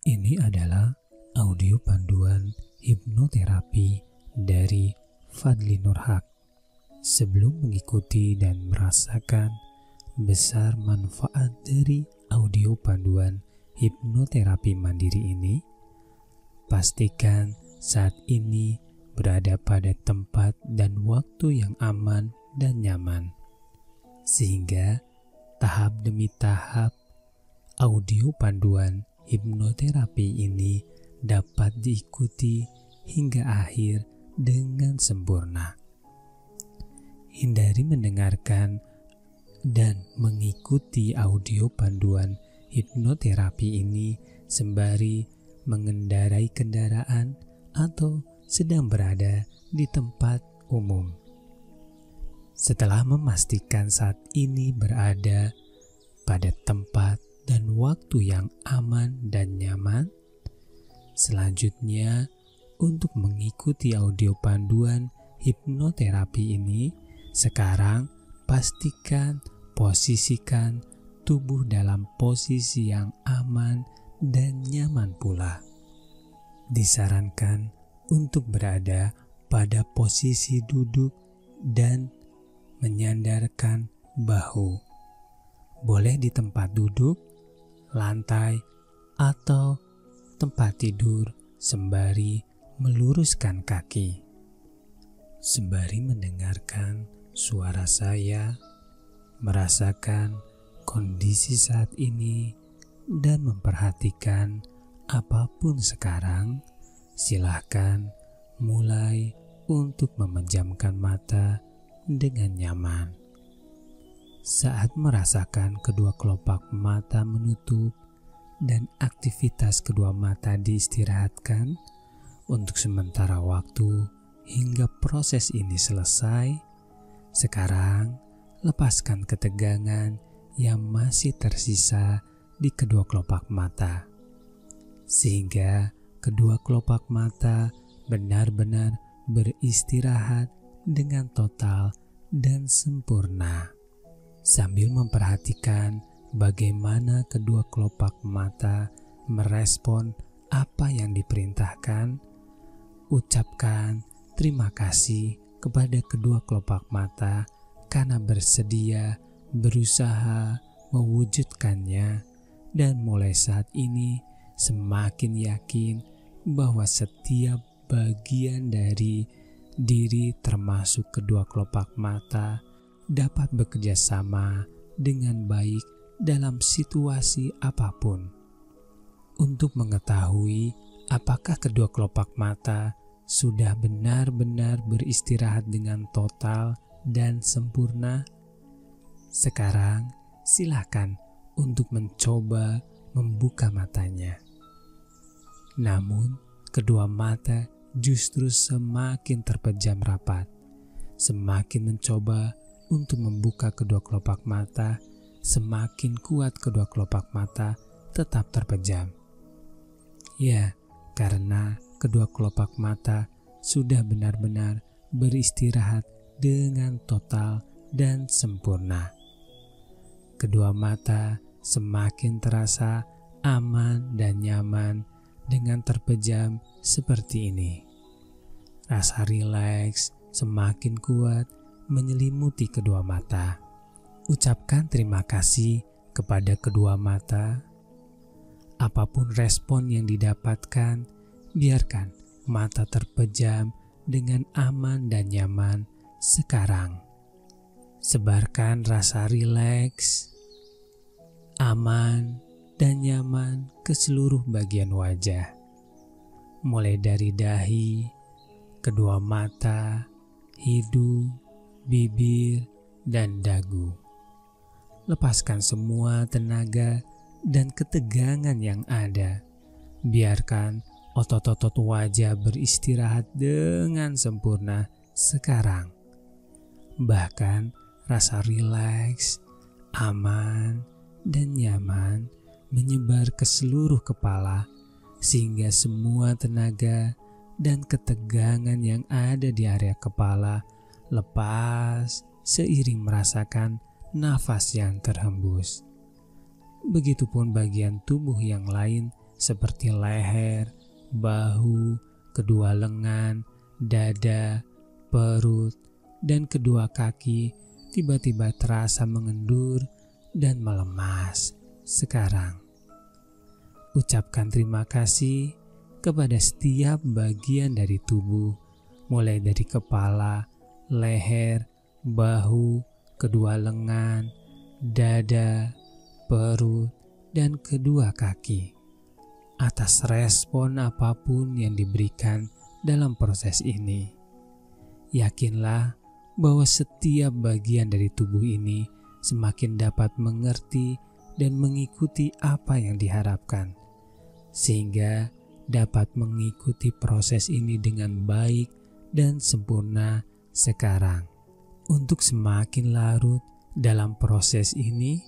Ini adalah audio panduan hipnoterapi dari Fadli Nurhak. Sebelum mengikuti dan merasakan besar manfaat dari audio panduan hipnoterapi mandiri ini, pastikan saat ini berada pada tempat dan waktu yang aman dan nyaman, sehingga tahap demi tahap audio panduan hipnoterapi ini dapat diikuti hingga akhir dengan sempurna. Hindari mendengarkan dan mengikuti audio panduan hipnoterapi ini sembari mengendarai kendaraan atau sedang berada di tempat umum. Setelah memastikan saat ini berada pada tempat dan waktu yang aman dan nyaman, selanjutnya untuk mengikuti audio panduan hipnoterapi ini, sekarang pastikan posisikan tubuh dalam posisi yang aman dan nyaman pula. Disarankan untuk berada pada posisi duduk dan menyandarkan bahu. Boleh di tempat duduk, lantai, atau tempat tidur sembari meluruskan kaki. Sembari mendengarkan suara saya, merasakan kondisi saat ini, dan memperhatikan apapun sekarang, silahkan mulai untuk memejamkan mata dengan nyaman. Saat merasakan kedua kelopak mata menutup dan aktivitas kedua mata diistirahatkan untuk sementara waktu hingga proses ini selesai, sekarang lepaskan ketegangan yang masih tersisa di kedua kelopak mata, sehingga kedua kelopak mata benar-benar beristirahat dengan total dan sempurna. Sambil memperhatikan bagaimana kedua kelopak mata merespon apa yang diperintahkan, ucapkan terima kasih kepada kedua kelopak mata karena bersedia berusaha mewujudkannya, dan mulai saat ini semakin yakin bahwa setiap bagian dari diri termasuk kedua kelopak mata dapat bekerja sama dengan baik dalam situasi apapun. Untuk mengetahui apakah kedua kelopak mata sudah benar-benar beristirahat dengan total dan sempurna, sekarang silakan untuk mencoba membuka matanya. Namun, kedua mata justru semakin terpejam rapat. Semakin mencoba untuk membuka kedua kelopak mata, semakin kuat kedua kelopak mata tetap terpejam. Ya, karena kedua kelopak mata sudah benar-benar beristirahat dengan total dan sempurna. Kedua mata semakin terasa aman dan nyaman dengan terpejam seperti ini. Rasa rileks semakin kuat menyelimuti kedua mata. Ucapkan terima kasih kepada kedua mata. Apapun respon yang didapatkan, biarkan mata terpejam dengan aman dan nyaman sekarang. Sebarkan rasa rileks, aman, dan nyaman ke seluruh bagian wajah. Mulai dari dahi, kedua mata, hidung, bibir, dan dagu. Lepaskan semua tenaga dan ketegangan yang ada. Biarkan otot-otot wajah beristirahat dengan sempurna sekarang. Bahkan rasa rileks, aman, dan nyaman menyebar ke seluruh kepala, sehingga semua tenaga dan ketegangan yang ada di area kepala lepas seiring merasakan nafas yang terhembus. Begitupun bagian tubuh yang lain seperti leher, bahu, kedua lengan, dada, perut, dan kedua kaki tiba-tiba terasa mengendur dan melemas. Sekarang, ucapkan terima kasih kepada setiap bagian dari tubuh, mulai dari kepala, leher, bahu, kedua lengan, dada, perut, dan kedua kaki, atas respon apapun yang diberikan dalam proses ini. Yakinlah bahwa setiap bagian dari tubuh ini semakin dapat mengerti dan mengikuti apa yang diharapkan, sehingga dapat mengikuti proses ini dengan baik dan sempurna sekarang. Untuk semakin larut dalam proses ini,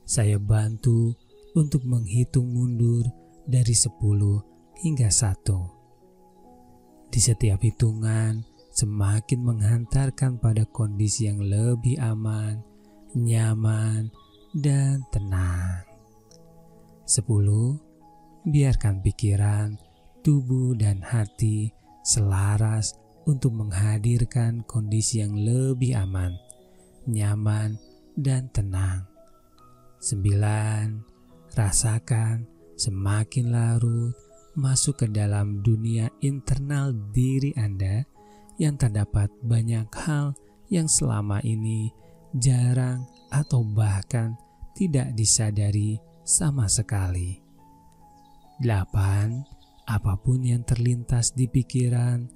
saya bantu untuk menghitung mundur dari 10 hingga 1. Di setiap hitungan, semakin menghantarkan pada kondisi yang lebih aman, nyaman, dan tenang. 10. Biarkan pikiran, tubuh, dan hati selaras untuk menghadirkan kondisi yang lebih aman, nyaman, dan tenang. 9. Rasakan semakin larut masuk ke dalam dunia internal diri Anda yang terdapat banyak hal yang selama ini jarang atau bahkan tidak disadari sama sekali. 8. Apapun yang terlintas di pikiran,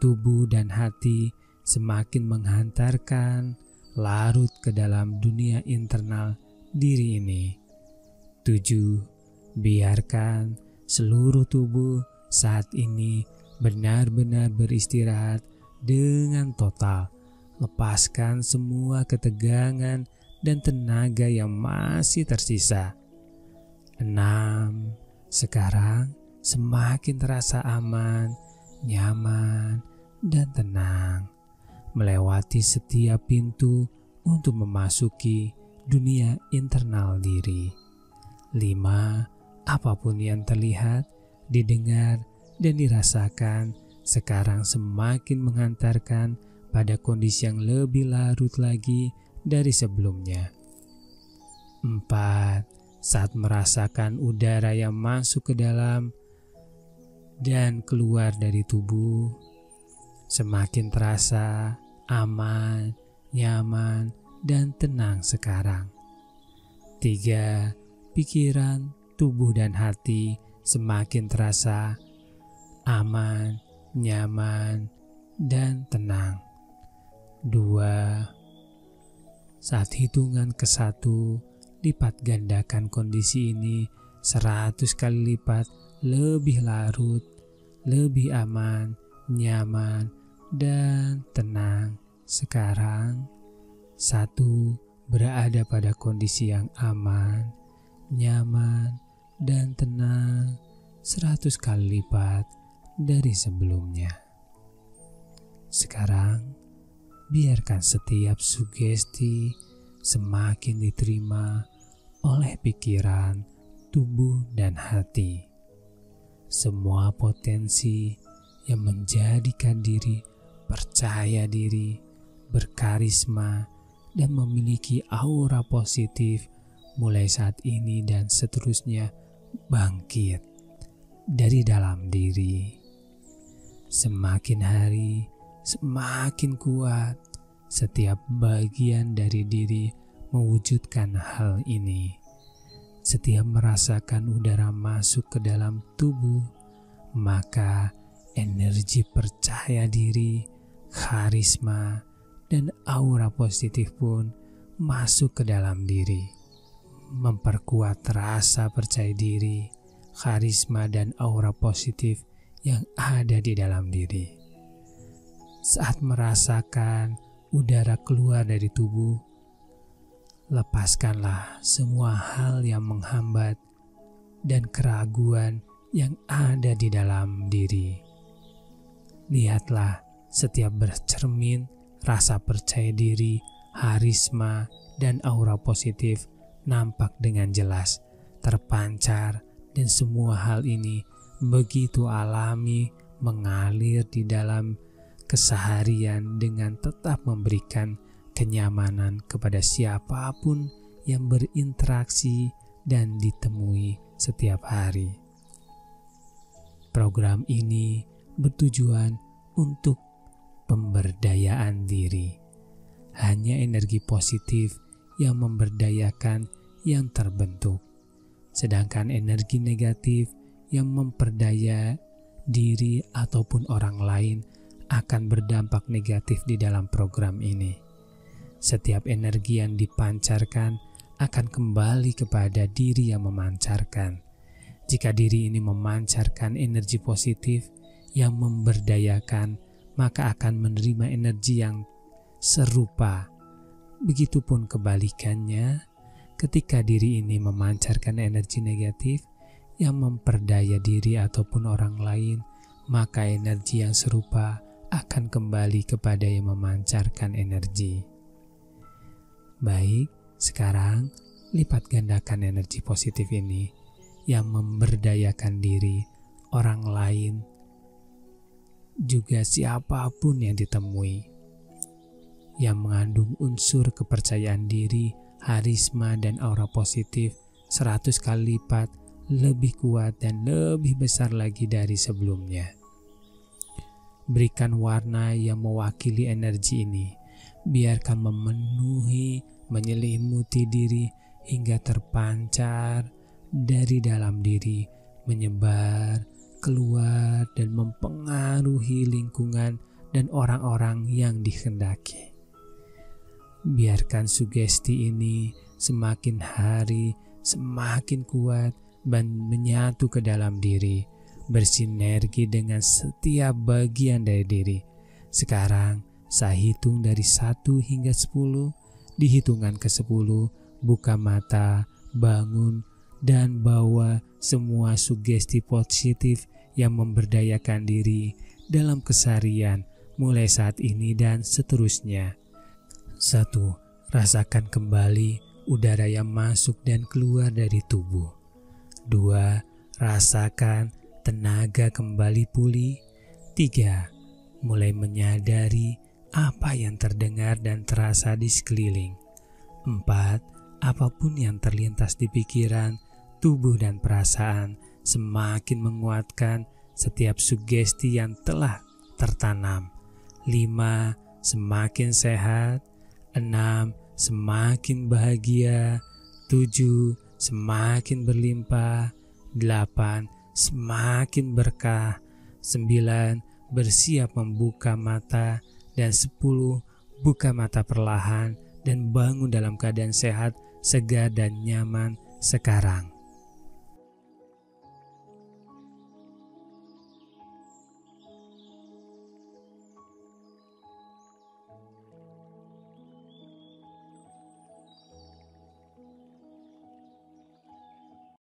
tubuh, dan hati semakin menghantarkan larut ke dalam dunia internal diri ini. 7. Biarkan seluruh tubuh saat ini benar-benar beristirahat dengan total. Lepaskan semua ketegangan dan tenaga yang masih tersisa. 6. Sekarang semakin terasa aman, nyaman, dan tenang, melewati setiap pintu untuk memasuki dunia internal diri. 5. Apapun yang terlihat, didengar, dan dirasakan sekarang semakin menghantarkan pada kondisi yang lebih larut lagi dari sebelumnya. 4. Saat merasakan udara yang masuk ke dalam dan keluar dari tubuh, semakin terasa aman, nyaman, dan tenang sekarang. 3. Pikiran, tubuh, dan hati semakin terasa aman, nyaman, dan tenang. 2. Saat hitungan ke-1, lipat gandakan kondisi ini 100 kali lipat lebih larut, lebih aman, nyaman, dan tenang. Sekarang, 1. Berada pada kondisi yang aman, nyaman, dan tenang 100 kali lipat dari sebelumnya. Sekarang, biarkan setiap sugesti semakin diterima oleh pikiran, tubuh, dan hati. Semua potensi yang menjadikan diri percaya diri, berkarisma, dan memiliki aura positif mulai saat ini dan seterusnya bangkit dari dalam diri. Semakin hari, semakin kuat setiap bagian dari diri mewujudkan hal ini. Setiap merasakan udara masuk ke dalam tubuh, maka energi percaya diri, karisma, dan aura positif pun masuk ke dalam diri, memperkuat rasa percaya diri, karisma, dan aura positif yang ada di dalam diri. Saat merasakan udara keluar dari tubuh, lepaskanlah semua hal yang menghambat dan keraguan yang ada di dalam diri. Lihatlah setiap bercermin, rasa percaya diri, karisma, dan aura positif nampak dengan jelas terpancar dan semua hal ini begitu alami mengalir di dalam keseharian dengan tetap memberikan kenyamanan kepada siapapun yang berinteraksi dan ditemui setiap hari. Program ini bertujuan untuk pemberdayaan diri. Hanya energi positif yang memberdayakan yang terbentuk, sedangkan energi negatif yang memperdaya diri ataupun orang lain akan berdampak negatif di dalam program ini. Setiap energi yang dipancarkan akan kembali kepada diri yang memancarkan. Jika diri ini memancarkan energi positif yang memberdayakan, maka akan menerima energi yang serupa. Begitupun kebalikannya, ketika diri ini memancarkan energi negatif yang memperdaya diri ataupun orang lain, maka energi yang serupa akan kembali kepada yang memancarkan energi. Baik, sekarang lipat gandakan energi positif ini yang memberdayakan diri, orang lain, juga siapapun yang ditemui, yang mengandung unsur kepercayaan diri, harisma dan aura positif 100 kali lipat lebih kuat dan lebih besar lagi dari sebelumnya. Berikan warna yang mewakili energi ini, biarkan memenuhi, menyelimuti diri hingga terpancar dari dalam diri, menyebar, keluar dan mempengaruhi lingkungan dan orang-orang yang dikehendaki. Biarkan sugesti ini semakin hari semakin kuat dan menyatu ke dalam diri, bersinergi dengan setiap bagian dari diri. Sekarang saya hitung dari 1 hingga 10. Di hitungan ke-10, buka mata, bangun, dan bawa semua sugesti positif yang memberdayakan diri dalam keseharian mulai saat ini dan seterusnya. 1. Rasakan kembali udara yang masuk dan keluar dari tubuh. 2. Rasakan tenaga kembali pulih. 3. Mulai menyadari apa yang terdengar dan terasa di sekeliling. 4. Apapun yang terlintas di pikiran, tubuh dan perasaan semakin menguatkan setiap sugesti yang telah tertanam. 5. Semakin sehat. 6. Semakin bahagia. 7. Semakin berlimpah. 8. Semakin berkah. 9. Bersiap membuka mata. Dan 10. Buka mata perlahan dan bangun dalam keadaan sehat, segar dan nyaman sekarang.